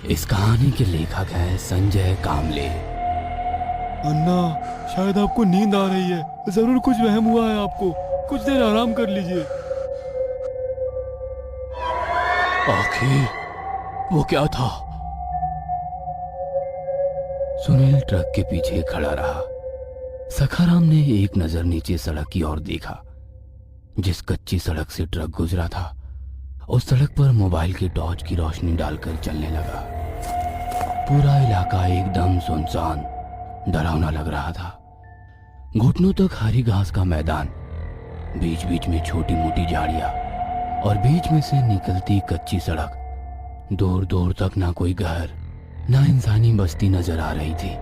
इस कहानी के लेखक हैं संजय कामले। अन्ना, शायद आपको नींद आ रही है। जरूर कुछ वहम हुआ है आपको। कुछ देर आराम कर लीजिए। आखिर वो क्या था? सुनील ट्रक के पीछे खड़ा रहा। सखाराम ने एक नजर नीचे सड़क की ओर देखा। जिस कच्ची सड़क से ट्रक गुजरा था, उस सड़क पर मोबाइल की टॉर्च की रोशनी डालकर चलने लगा। पूरा इलाका एकदम सुनसान, डरावना लग रहा था। घुटनों तक हरी घास का मैदान, बीच बीच में छोटी मोटी झाड़ियां और बीच में से निकलती कच्ची सड़क। दूर दूर तक ना कोई घर, ना इंसानी बस्ती नजर आ रही थी।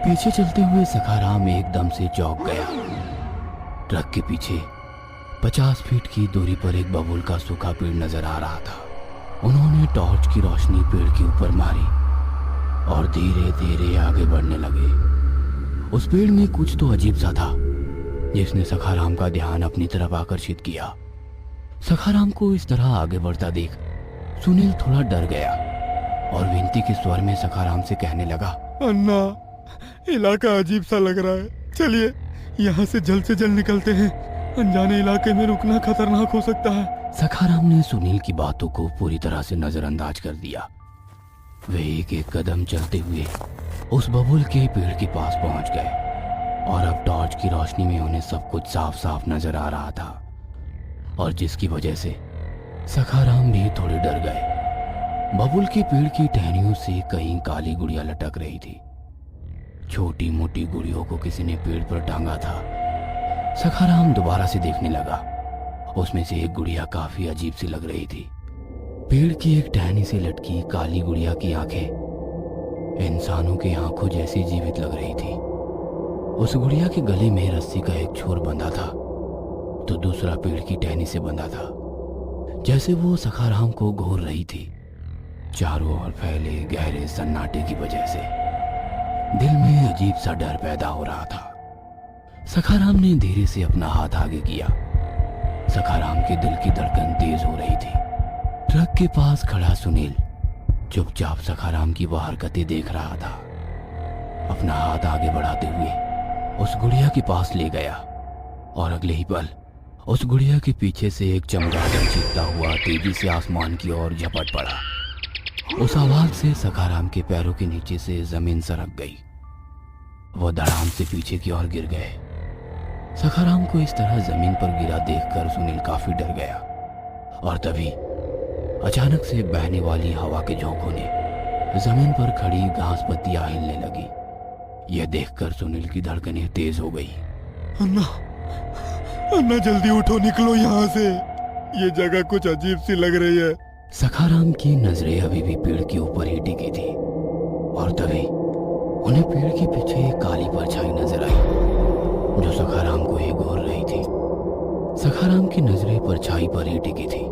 पीछे चलते हुए सखाराम एकदम से चौंक गया। ट्रक के पीछे 50 फीट की दूरी पर एक बबूल का सूखा पेड़ नजर आ रहा था। उन्होंने टॉर्च की रोशनी पेड़ के ऊपर मारी और धीरे धीरे आगे बढ़ने लगे। उस पेड़ में कुछ तो अजीब सा था, जिसने सखाराम का ध्यान अपनी तरफ आकर्षित किया। सखाराम को इस तरह आगे बढ़ता देख सुनील थोड़ा डर गया और विनती के स्वर में सखाराम से कहने लगा, अन्ना, इलाका अजीब सा लग रहा है। चलिए यहाँ से जल्द निकलते हैं। अनजाने इलाके में रुकना खतरनाक हो सकता है। सखाराम ने सुनील की बातों को पूरी तरह से नजरअंदाज कर दिया। वे एक एक कदम चलते हुए उस बबूल के पेड़ के पास पहुंच गए और अब टॉर्च की रोशनी में उन्हें सब कुछ साफ साफ नजर आ रहा था, और जिसकी वजह से सखाराम भी थोड़े डर गए। बबूल के पेड़ की टहनियों से कहीं काली गुड़िया लटक रही थी। छोटी मोटी गुड़ियों को किसी ने पेड़ पर टांगा था। सखाराम दोबारा से देखने लगा। उसमें से एक गुड़िया काफी अजीब सी लग रही थी। पेड़ की एक टहनी से लटकी काली गुड़िया की आंखें इंसानों की आंखों जैसी जीवित लग रही थी। उस गुड़िया के गले में रस्सी का एक छोर बंधा था, तो दूसरा पेड़ की टहनी से बंधा था। जैसे वो सखाराम को घूर रही थी। चारों ओर फैले गहरे सन्नाटे की वजह से दिल में अजीब सा डर पैदा हो रहा था। सखाराम ने धीरे से अपना हाथ आगे किया। सखाराम के दिल की धड़कन तेज हो रही थी। ट्रक के पास खड़ा सुनील चुपचाप सखाराम की वो हरकतें देख रहा था। अपना हाथ आगे बढ़ाते हुए उस गुड़िया के पास ले गया और अगले ही पल उस गुड़िया के पीछे से एक चमगादड़ चीखता हुआ तेजी से आसमान की ओर झपट पड़ा। उस आवाज से सखाराम के पैरों के नीचे से जमीन सरक गई। वो धड़ाम से पीछे की ओर गिर गए। सखाराम को इस तरह जमीन पर गिरा देखकर सुनील काफी डर गया, और तभी अचानक से बहने वाली हवा के झोंकों ने जमीन पर खड़ी घास पत्तियां हिलने लगी। यह देखकर सुनील की धड़कनें तेज हो गई। अन्ना, अन्ना जल्दी उठो, निकलो यहाँ से। ये जगह कुछ अजीब सी लग रही है। सखाराम की नजरें अभी भी पेड़ के ऊपर ही टिकी थी, और तभी उन्हें पेड़ के पीछे एक काली परछाई नजर आई जो सखाराम को ही घूर रही थी। सखाराम की नजरें परछाई पर ही टिकी थी।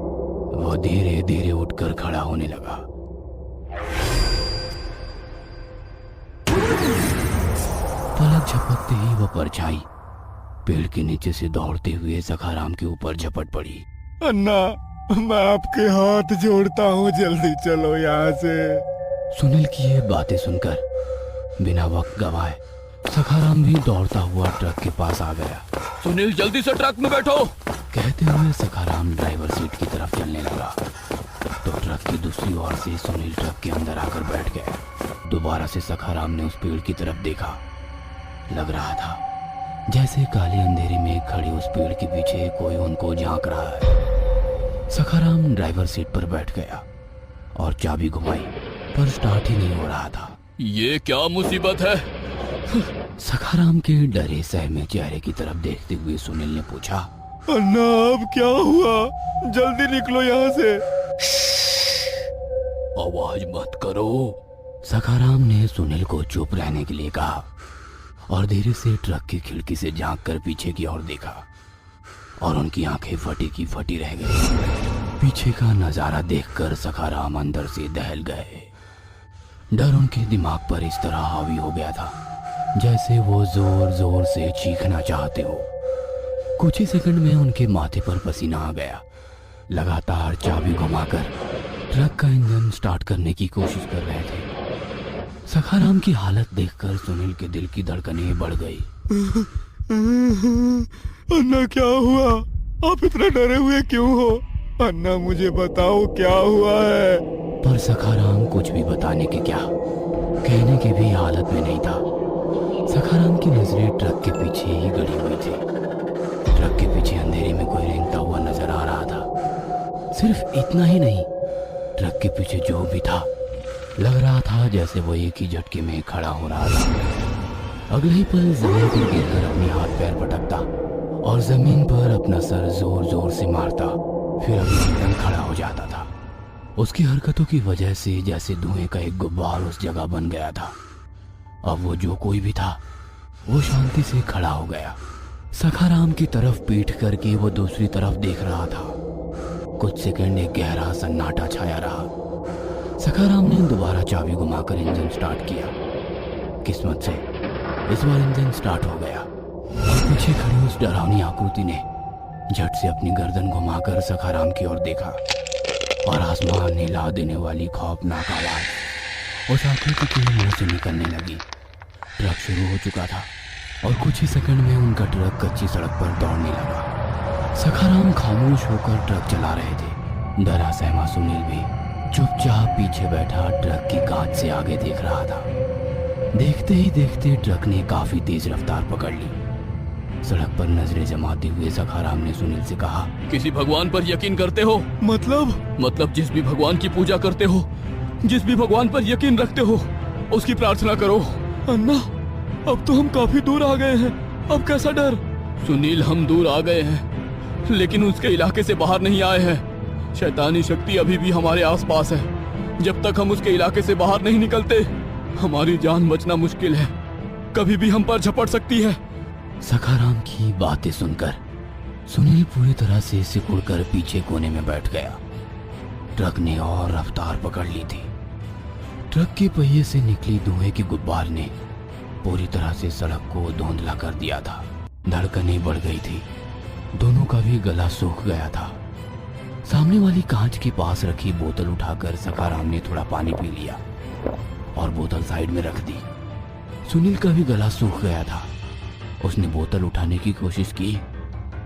वो धीरे धीरे उठकर खड़ा होने लगा। पलक झपकते ही वो परछाई पेड़ के नीचे से दौड़ते हुए सखाराम के ऊपर झपट पड़ी। अन्ना, मैं आपके हाथ जोड़ता हूँ, जल्दी चलो यहाँ से। सुनील की ये बातें सुनकर बिना वक्त गवाए सखाराम भी दौड़ता हुआ ट्रक के पास आ गया। सुनील, जल्दी से ट्रक में बैठो, कहते हुए सखाराम ड्राइवर सीट की तरफ चलने लगा, तो ट्रक की दूसरी ओर से सुनील ट्रक के अंदर आकर बैठ गया। दोबारा से सखाराम ने उस पेड़ की तरफ देखा। लग रहा था जैसे काले अंधेरे में खड़े उस पेड़ के पीछे कोई उनको झांक रहा है। सखाराम ड्राइवर सीट पर बैठ गया और चाबी घुमाई, पर स्टार्ट ही नहीं हो रहा था। ये क्या मुसीबत है? सखाराम के डरे सहमे चेहरे की तरफ देखते हुए सुनील ने पूछा, अन्ना, अब क्या हुआ? जल्दी निकलो यहाँ से। आवाज मत करो। सखाराम ने सुनील को चुप रहने के लिए कहा और धीरे से ट्रक की खिड़की से झांककर पीछे की ओर देखा, और उनकी आंखें फटी की फटी रह गई। पीछे का नजारा देखकर सखाराम अंदर से दहल गए। डर उनके दिमाग पर इस तरह हावी हो गया था जैसे वो जोर जोर से चीखना चाहते हो। कुछ ही सेकंड में उनके माथे पर पसीना आ गया। लगातार चाबी घुमाकर ट्रक का इंजन स्टार्ट करने की कोशिश कर रहे थे। सखाराम की हालत देखकर सुनील के दिल की धड़कनें बढ़ गई। अन्ना क्या हुआ? आप इतना डरे हुए क्यों हो? अन्ना मुझे बताओ क्या हुआ है? पर सखाराम कुछ भी बताने के क्या, कहने की भी हालत में नहीं था। सखाराम की नजरें ट्रक के पीछे ही गड़ी हुई थी। ट्रक के पीछे अंधेरे में कोई रेंगता हुआ नजर आ रहा था। सिर्फ इतना ही नहीं, ट्रक के पीछे जो भी था लग रहा था जैसे वो एक ही झटके में खड़ा हो रहा था। अगले ही पल जमीन पर गिरकर अपने हाथ पैर पटकता और जमीन पर अपना सर जोर जोर से मारता, फिर अभी एकदम खड़ा हो जाता था। उसकी हरकतों की वजह से जैसे धुएं का एक गुब्बार उस जगह बन गया था। अब वो जो कोई भी था वो शांति से खड़ा हो गया। सखाराम की तरफ पीठ करके वो दूसरी तरफ देख रहा था। कुछ सेकंड एक गहरा सन्नाटा छाया रहा। सखाराम ने दोबारा चाबी घुमाकर इंजन स्टार्ट किया। किस्मत से इस बार इंजन स्टार्ट हो गया और पीछे खड़ी उस डरावनी आकृति ने झट से अपनी गर्दन घुमाकर सखाराम की ओर देखा और आसमान हिला देने वाली खौफनाक आवाज उस आकृति के मुंह से निकलने लगी। ट्रक शुरू हो चुका था और कुछ ही सेकंड में उनका ट्रक कच्ची सड़क पर दौड़ने लगा। सखाराम खामोश होकर ट्रक चला रहे थे। डरा सहमा सुनील भी चुपचाप पीछे बैठा ट्रक की कांच से आगे देख रहा था। देखते ही देखते ट्रक ने काफी तेज रफ्तार पकड़ ली। सड़क पर नजरें जमाते हुए सखाराम ने सुनील से कहा, किसी भगवान पर यकीन करते हो? मतलब जिस भी भगवान की पूजा करते हो, जिस भी भगवान पर यकीन रखते हो, उसकी प्रार्थना करो। अन्ना, अब तो हम काफी दूर आ गए हैं, अब कैसा डर? सुनील, हम दूर आ गए हैं लेकिन उसके इलाके से बाहर नहीं आए हैं। शैतानी शक्ति अभी भी हमारे आसपास है। जब तक हम उसके इलाके से बाहर नहीं निकलते हमारी जान बचना मुश्किल है। कभी भी हम पर झपट सकती है। सखाराम की बातें सुनकर सुनील पूरी तरह से सिकुड़कर पीछे कोने में बैठ गया। ट्रक ने और रफ्तार पकड़ ली थी। ट्रक के पहिए से निकली धुएं की गुब्बार ने पूरी तरह से सड़क को धुंधला कर दिया था। धड़कनें बढ़ गई थी। दोनों का भी गला सूख गया था। सामने वाली कांच के पास रखी बोतल उठाकर सखाराम ने थोड़ा पानी पी लिया और बोतल साइड में रख दी। सुनील का भी गला सूख गया था। उसने बोतल उठाने की कोशिश की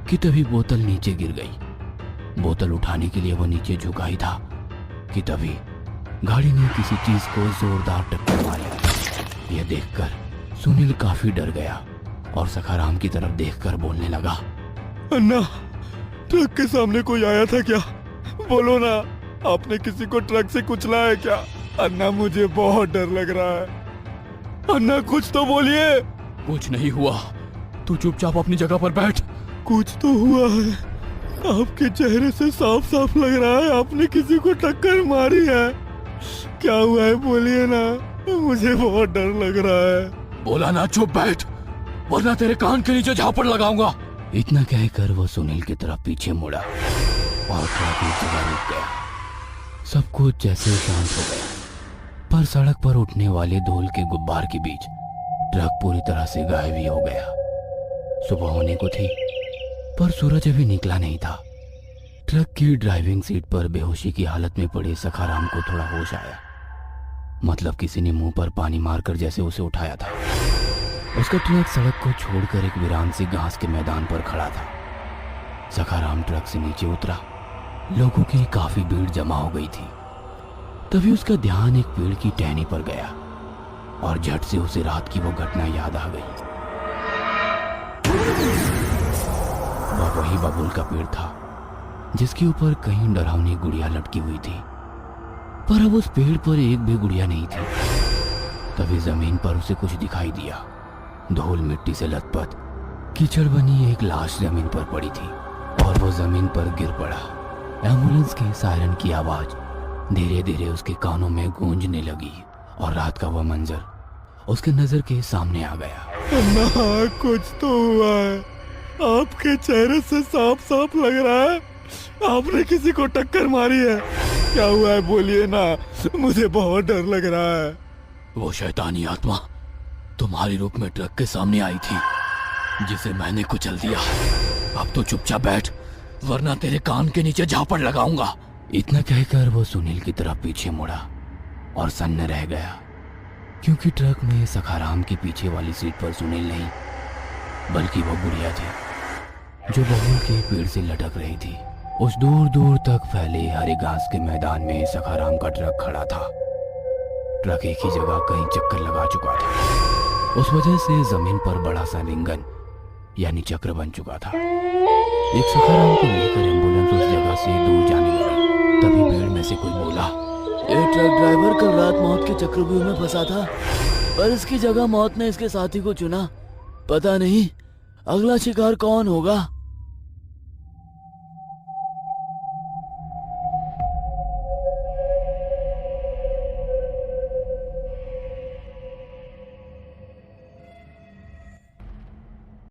कि तभी बोतल नीचे गिर गई। बोतल उठाने के लिए वो नीचे झुका ही था कि तभी गाड़ी ने किसी चीज को जोरदार टक्कर मारी। यह देखकर सुनील काफी डर गया और सखाराम की तरफ देखकर बोलने लगा, अन्ना, ट्रक के सामने कोई आया था क्या? बोलो ना, आपने किसी को ट्रक से कुचला है क्या? अन्ना, मुझे बहुत डर लग रहा है। अन्ना, कुछ तो बोलिए। कुछ नहीं हुआ, तू चुपचाप अपनी जगह पर बैठ। कुछ तो हुआ है। आपके चेहरे से साफ साफ लग रहा है आपने किसी को टक्कर मारी है। क्या हुआ है बोलिए ना, मुझे बहुत डर लग रहा है। बोला ना चुप बैठ, वरना तेरे कान के नीचे झापड़ लगाऊंगा। इतना कहकर वो सुनील की तरफ पीछे मुड़ा और ट्रक एक जगह रुक गया। सब कुछ जैसे शांत हो गया, पर सड़क पर उठने वाले धूल के गुब्बार के बीच ट्रक पूरी तरह से गायब ही हो गया। सुबह होने को थी पर सूरज अभी निकला नहीं था। ट्रक की ड्राइविंग सीट पर बेहोशी की हालत में पड़े सखाराम को थोड़ा होश आया। मतलब किसी ने मुंह पर पानी मारकर जैसे उसे उठाया था। उसका ट्रक सड़क को छोड़कर एक वीरान सी घास के मैदान पर खड़ा था। सखाराम ट्रक से नीचे उतरा। लोगों की काफी भीड़ जमा हो गई थी। तभी उसका ध्यान एक पेड़ की टहनी पर गया और झट से उसे रात की वो घटना याद आ गई। वह वही बबूल का पेड़ था जिसके ऊपर कई डरावनी गुड़िया लटकी हुई थी, पर अब उस पेड़ पर एक भी गुड़िया नहीं थी। तभी जमीन पर उसे कुछ दिखाई दिया। धूल मिट्टी से लथपथ कीचड़ बनी एक लाश जमीन पर पड़ी थी और वो जमीन पर गिर पड़ा। एम्बुलेंस के सायरन की आवाज धीरे धीरे उसके कानों में गूंजने लगी और रात का वह मंजर उसके नजर के सामने आ गया। अन्ना, कुछ तो हुआ है। आपके चेहरे से साफ साफ लग रहा है आपने किसी को टक्कर मारी है। क्या हुआ है बोलिए ना, मुझे बहुत डर लग रहा है। वो शैतानी आत्मा तुम्हारे रूप में ट्रक के सामने आई थी जिसे मैंने कुचल दिया। अब तो चुपचाप बैठ, वरना तेरे कान के नीचे झापड़ लगाऊंगा। इतना कहकर वो सुनील की तरफ पीछे मुड़ा और सन्न रह गया, क्योंकि ट्रक में सखाराम के पीछे वाली सीट पर सुनील नहीं बल्कि वो बुढ़िया थी जो बबूल के पेड़ से लटक रही थी। उस दूर दूर तक फैले हरे घास के मैदान में सखाराम का ट्रक खड़ा था। ट्रक एक ही जगह कहीं चक्कर लगा चुका था। उस वजह से जमीन पर बड़ा सा रिंगन यानी चक्र बन चुका था। एक सखाराम को लेकर एम्बुलेंस उस जगह से दूर जाने लगी। तभी भीड़ में से कोई बोला, ये ट्रक ड्राइवर कल रात मौत के चक्रव्यूह में फंसा था, पर इसकी जगह मौत ने इसके साथी को चुना। पता नहीं अगला शिकार कौन होगा।